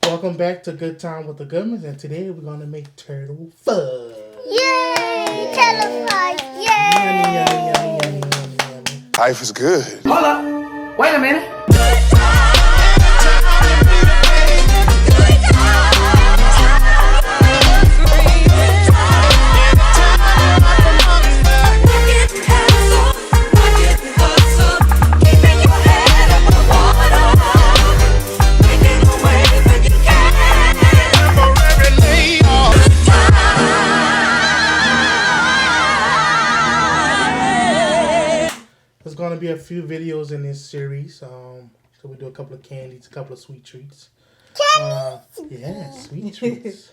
Welcome back to Good Time with the Goodmans, and today we're going to make turtle fudge. Yay! Turtle fudge! Yay! Yummy, yummy, yummy, yummy, yummy, yummy. Life is good. Hold up. Wait a minute. There's going to be a few videos in this series. So we do a couple of candies, a couple of sweet treats. Yeah, sweet treats.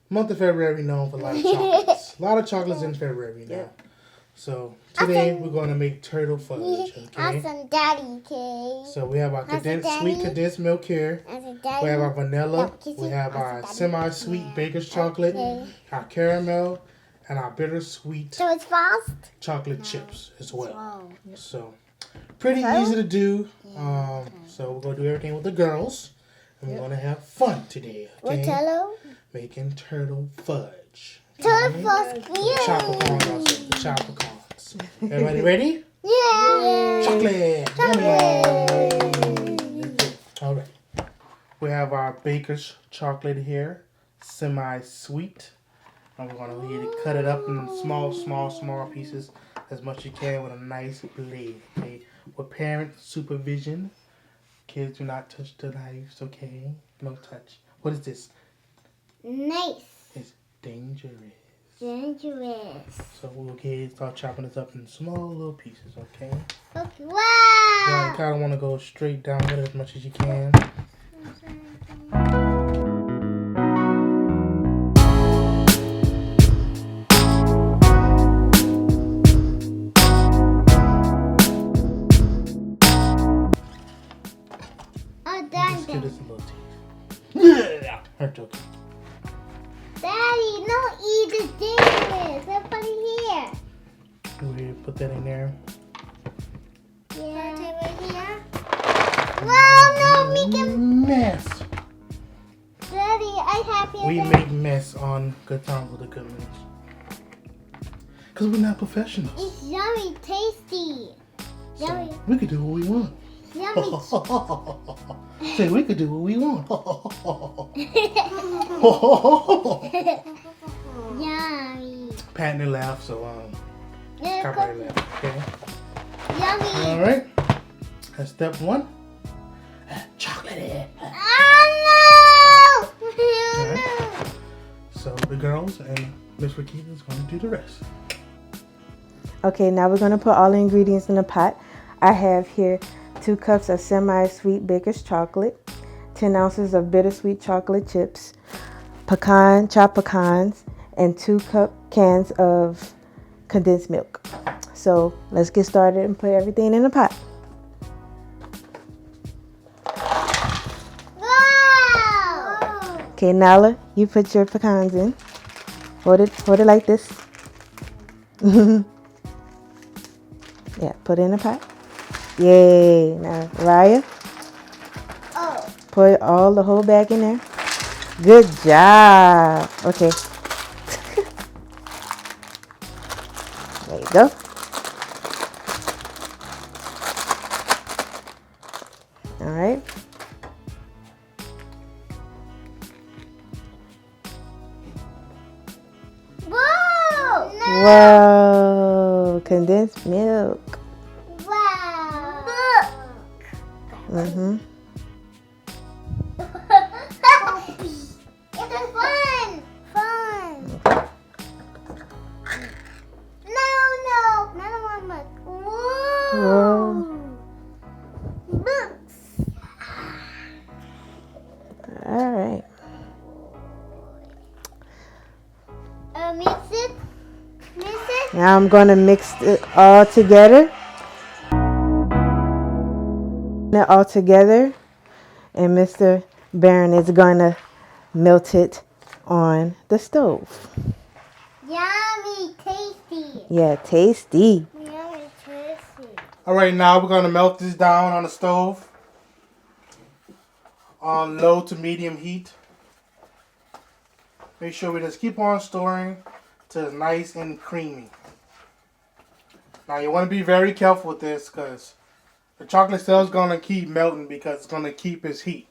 Month of February known for a lot of chocolates. A lot of chocolates in February now. Yep. So today we're going to make turtle fudge. Okay. Awesome, Daddy cake. So we have our sweet condensed milk here. We have our vanilla. We have our semi-sweet baker's chocolate. Our caramel. And our bittersweet chocolate chips as well. Wow. So, pretty easy to do. So, we're going to do everything with the girls. And we're going to have fun today. Okay? Making turtle fudge. Turtle fudge. The chopper also. The chopper corns. Everybody ready? Yeah. Chocolate. Yummy. All right. We have our baker's chocolate here. Semi-sweet. And we're going to cut it up in small pieces as much as you can with a nice blade, okay? With parent supervision. Kids, do not touch the knives, okay? No touch. What is this? Nice. It's dangerous. Dangerous. So we'll start chopping this up in small little pieces, okay? Okay. Wow. Yeah, you kind of want to go straight down with it as much as you can. Let's give this a little taste. Yeah! I'm joking. Daddy, no eat is dangerous. Let's put it here. We put that in there. Yeah. Put it right here. Wow, no, make a mess. Daddy, I have here. We make mess on Good Time with the Goodmans. Because we're not professionals. It's yummy, tasty. Yummy. So we could do what we want. Yummy. Say, we could do what we want. Yummy. Patting her laugh, so copy her laugh, okay? Yummy. All right. That's step one. Chocolate. Oh no! Right. So the girls and Miss Rakita is going to do the rest. Okay, now we're going to put all the ingredients in a pot. I have here 2 cups of semi-sweet baker's chocolate, 10 ounces of bittersweet chocolate chips, chopped pecans, and 2 cans of condensed milk. So let's get started and put everything in the pot. Wow! Okay, Nala, you put your pecans in. Hold it like this. Yeah, put it in the pot. Yay. Now, Raya, put all the whole bag in there. Good job. Okay. There you go. All right. Whoa! No. Whoa. Condensed milk. Wow! Look! Mm-hmm. It's fun! Fun! No! Not one much. Whoa! Books! All right. Mix it. Now I'm going to mix it all together. All together, and Mr. Barron is going to melt it on the stove. Yummy, tasty. Yeah, tasty. Yummy, tasty. All right, now we're going to melt this down on the stove. on low to medium heat. Make sure we just keep on stirring till it's nice and creamy. Now you want to be very careful with this because the chocolate still is going to keep melting because it's going to keep its heat.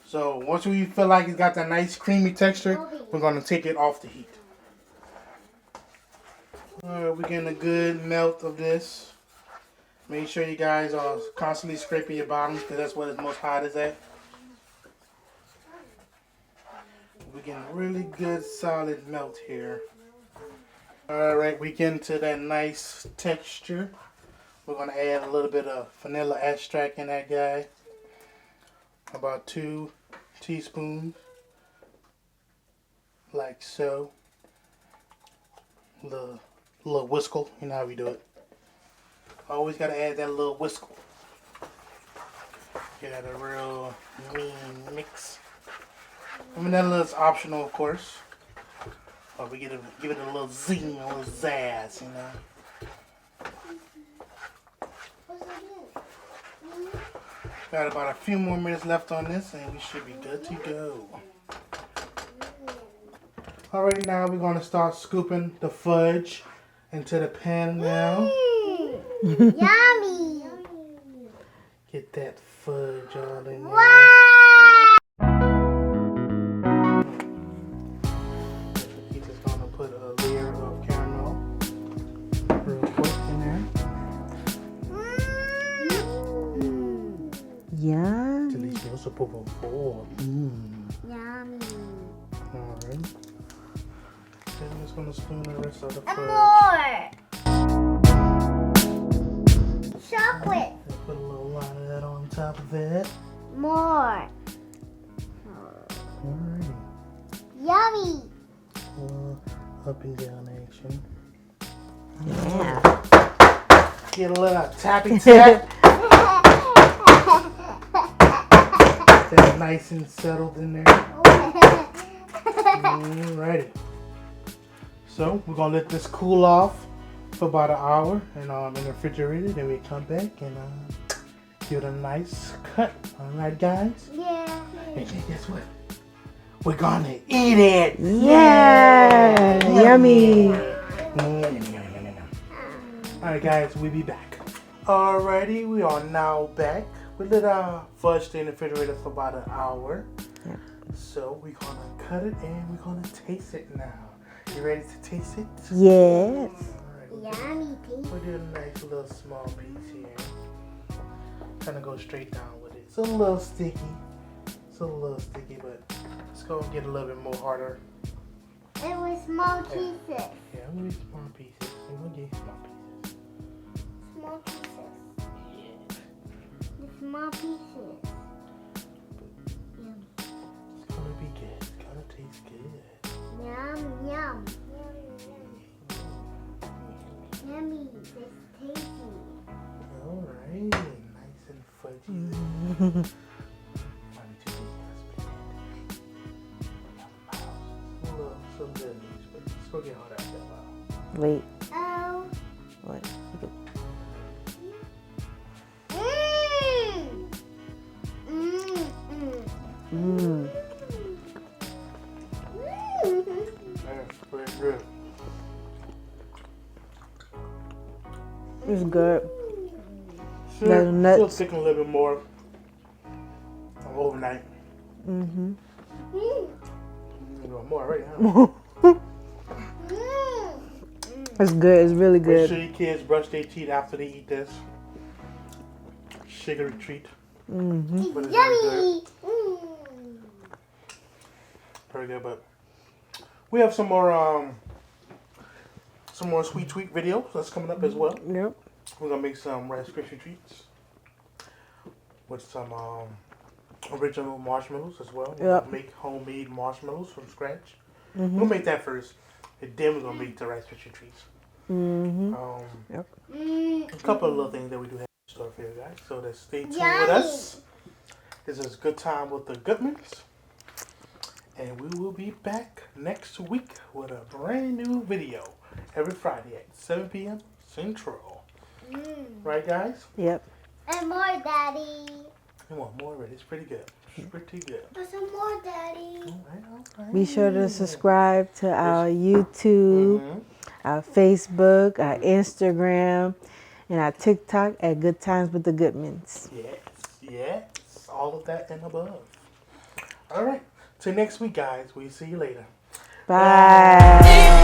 So once we feel like it's got that nice creamy texture, we're going to take it off the heat. Alright, we're getting a good melt of this. Make sure you guys are constantly scraping your bottoms because that's where it's most hot is at. We're getting a really good solid melt here. Alright, we get into that nice texture. We're going to add a little bit of vanilla extract in that guy. About 2 teaspoons. Like so. Little whiskle. You know how we do it. Always got to add that little whiskle. Get that a real mean mix. Vanilla is optional, of course. But we give it a little zing, a little zazz, you know. Got about a few more minutes left on this and we should be good to go. Alright, now we're going to start scooping the fudge into the pan now. Yummy! Get that fudge all in there. Wow! He's just going to put a layer of caramel real quick in there. Yeah. Delicioso por favor. Yummy. Alright. Then I'm just going to spoon the rest of the fudge. More! Chocolate. Put a little line of that on top of that. More. Alrighty. Yummy. Up and down action. Yeah. Get a little tappy tap. That's nice and settled in there. Alrighty. So we're gonna let this cool off for about an hour and in the refrigerator. Then we come back and give it a nice cut. Alright, guys. Yeah. And guess what? We're gonna eat it. Yeah. Yummy. Alright, guys, we'll be back. Alrighty, we are now back. We let our fudge stay in the refrigerator for about an hour. Yep. So we're gonna cut it and we're gonna taste it now. You ready to taste it? Yes. Yummy. We'll do a nice little small piece here. Kind of go straight down with it. It's a little sticky. But it's gonna get a little bit more harder. It was small pieces. Yeah, I'm gonna get small pieces. I'm gonna get small pieces. Small pieces. The small pieces. Yum. It's gonna be good. It's gonna taste good. Yum, yum. Yummy. It's tasty. Alright, nice and fudgy. Some good news, but let's go get all that stuff out. Wait. Oh. What? Mmm. That's pretty good. It's good. Still, Those nuts. still sticking a little bit more overnight. Mm-hmm. More right now. It's good. It's really Make good. sure your kids brush their teeth after they eat this. Sugary treat. Mm-hmm. But it's Yummy. very good, but we have some more sweet tweet videos that's coming up as well. Yep. We're gonna make some Rice Krispie treats with some original marshmallows as well. We're gonna make homemade marshmallows from scratch. Mm-hmm. We'll make that first, and then we're gonna make the Rice Krispie treats. Mm-hmm. A couple of little things that we do have in store for you guys, so just stay tuned with us. This is Good Time with the Goodmans, and we will be back next week with a brand new video every Friday at 7 p.m. Central. Right, guys? Yep. And more, Daddy. You want more of it? It's pretty good. Pretty good. There's some more, Daddy. Okay. Be sure to subscribe to our YouTube, our Facebook, our Instagram, and our TikTok at Good Times with the Goodmans. Yes. All of that and above. All right. Till next week, guys. We'll see you later. Bye.